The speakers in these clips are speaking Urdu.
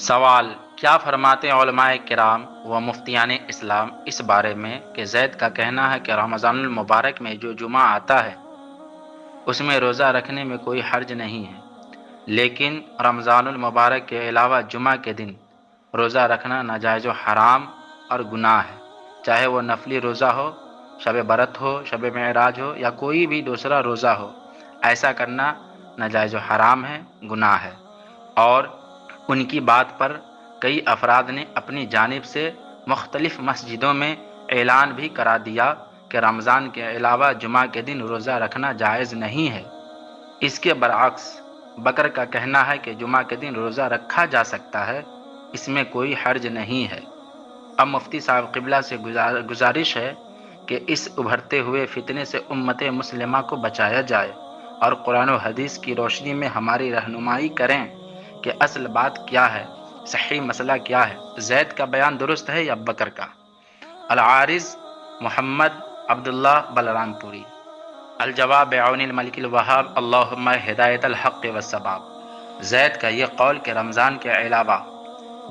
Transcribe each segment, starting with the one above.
سوال: کیا فرماتے ہیں علماء کرام و مفتیان اسلام اس بارے میں کہ زید کا کہنا ہے کہ رمضان المبارک میں جو جمعہ آتا ہے اس میں روزہ رکھنے میں کوئی حرج نہیں ہے، لیکن رمضان المبارک کے علاوہ جمعہ کے دن روزہ رکھنا ناجائز و حرام اور گناہ ہے، چاہے وہ نفلی روزہ ہو، شب برت ہو، شب معراج ہو یا کوئی بھی دوسرا روزہ ہو، ایسا کرنا ناجائز و حرام ہے، گناہ ہے۔ اور ان کی بات پر کئی افراد نے اپنی جانب سے مختلف مسجدوں میں اعلان بھی کرا دیا کہ رمضان کے علاوہ جمعہ کے دن روزہ رکھنا جائز نہیں ہے۔ اس کے برعکس بکر کا کہنا ہے کہ جمعہ کے دن روزہ رکھا جا سکتا ہے، اس میں کوئی حرج نہیں ہے۔ اب مفتی صاحب قبلہ سے گزارش ہے کہ اس ابھرتے ہوئے فتنے سے امت مسلمہ کو بچایا جائے اور قرآن و حدیث کی روشنی میں ہماری رہنمائی کریں کہ اصل بات کیا ہے، صحیح مسئلہ کیا ہے، زید کا بیان درست ہے یا بکر کا؟ العارض محمد عبداللہ بلرام پوری۔ الجواب بعون الملک الوہاب اللہم ہدایت الحق والصواب۔ زید کا یہ قول کہ رمضان کے علاوہ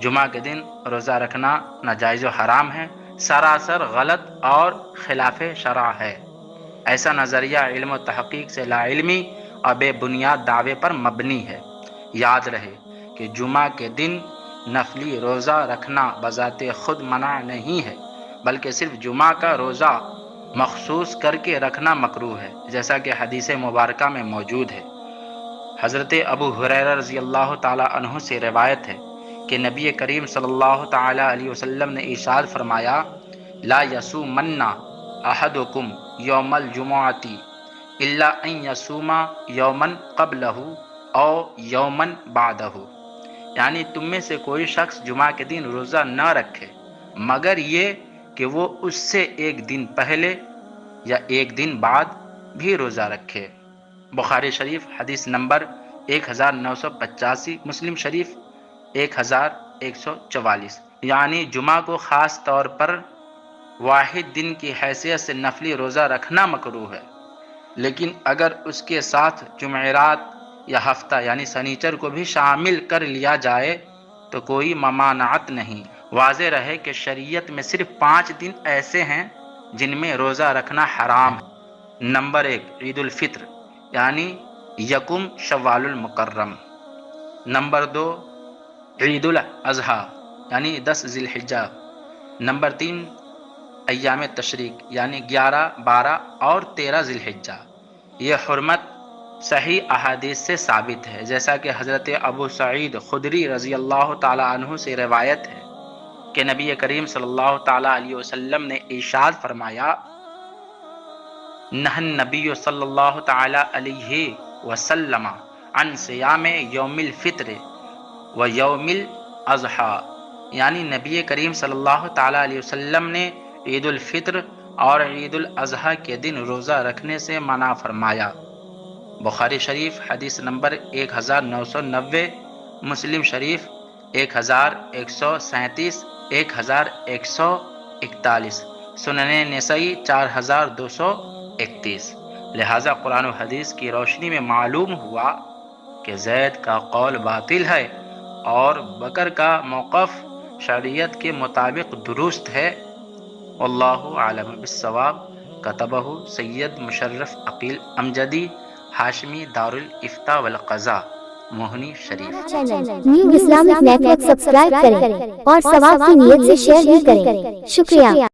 جمعہ کے دن روزہ رکھنا ناجائز و حرام ہے سراسر غلط اور خلاف شرع ہے۔ ایسا نظریہ علم و تحقیق سے لا علمی اور بے بنیاد دعوے پر مبنی ہے۔ یاد رہے کہ جمعہ کے دن نفلی روزہ رکھنا بذات خود منع نہیں ہے، بلکہ صرف جمعہ کا روزہ مخصوص کر کے رکھنا مکروہ ہے، جیسا کہ حدیث مبارکہ میں موجود ہے۔ حضرت ابو ہریرہ رضی اللہ تعالی عنہ سے روایت ہے کہ نبی کریم صلی اللہ تعالی علیہ وسلم نے ارشاد فرمایا: لا یصومن احدکم یوم الجمعۃ الا ان یصوم یوما قبلہ او یومن بعدہ، یعنی تم میں سے کوئی شخص جمعہ کے دن روزہ نہ رکھے مگر یہ کہ وہ اس سے ایک دن پہلے یا ایک دن بعد بھی روزہ رکھے۔ بخاری شریف حدیث نمبر 1985، مسلم شریف 1144۔ یعنی جمعہ کو خاص طور پر واحد دن کی حیثیت سے نفلی روزہ رکھنا مکروہ ہے، لیکن اگر اس کے ساتھ جمعرات یا ہفتہ یعنی سنیچر کو بھی شامل کر لیا جائے تو کوئی ممانعت نہیں۔ واضح رہے کہ شریعت میں صرف 5 دن ایسے ہیں جن میں روزہ رکھنا حرام ہے۔ نمبر 1، عید الفطر یعنی یکم شوال المکرم۔ نمبر 2، عید الاضحیٰ یعنی 10 ذی الحجہ۔ نمبر 3، ایام تشریق یعنی 11، 12 اور 13 ذی الحجہ۔ یہ حرمت صحیح احادیث سے ثابت ہے، جیسا کہ حضرت ابو سعید خدری رضی اللہ تعالی عنہ سے روایت ہے کہ نبی کریم صلی اللہ تعالی علیہ وسلم نے ارشاد فرمایا: نہى النبی صلی اللہ تعالی علیہ وسلم عن صیام یوم الفطر و یوم الاضحیٰ، یعنی نبی کریم صلی اللہ تعالی علیہ وسلم نے عید الفطر اور عید الاضحیٰ کے دن روزہ رکھنے سے منع فرمایا۔ بخاری شریف حدیث نمبر 1990، مسلم شریف 1137، 1141، سنن نسائی 4231۔ لہذا قرآن و حدیث کی روشنی میں معلوم ہوا کہ زید کا قول باطل ہے اور بکر کا موقف شریعت کے مطابق درست ہے۔ واللہ اعلم بالصواب۔ کتبہ سید مشرف عقیل امجدی، ہاشمی دار الافتاء والقضاء، Mohni Sharif. Channel new Islamic network subscribe کریں اور ثواب کی نیت سے شیئر بھی کریں۔ شکریہ۔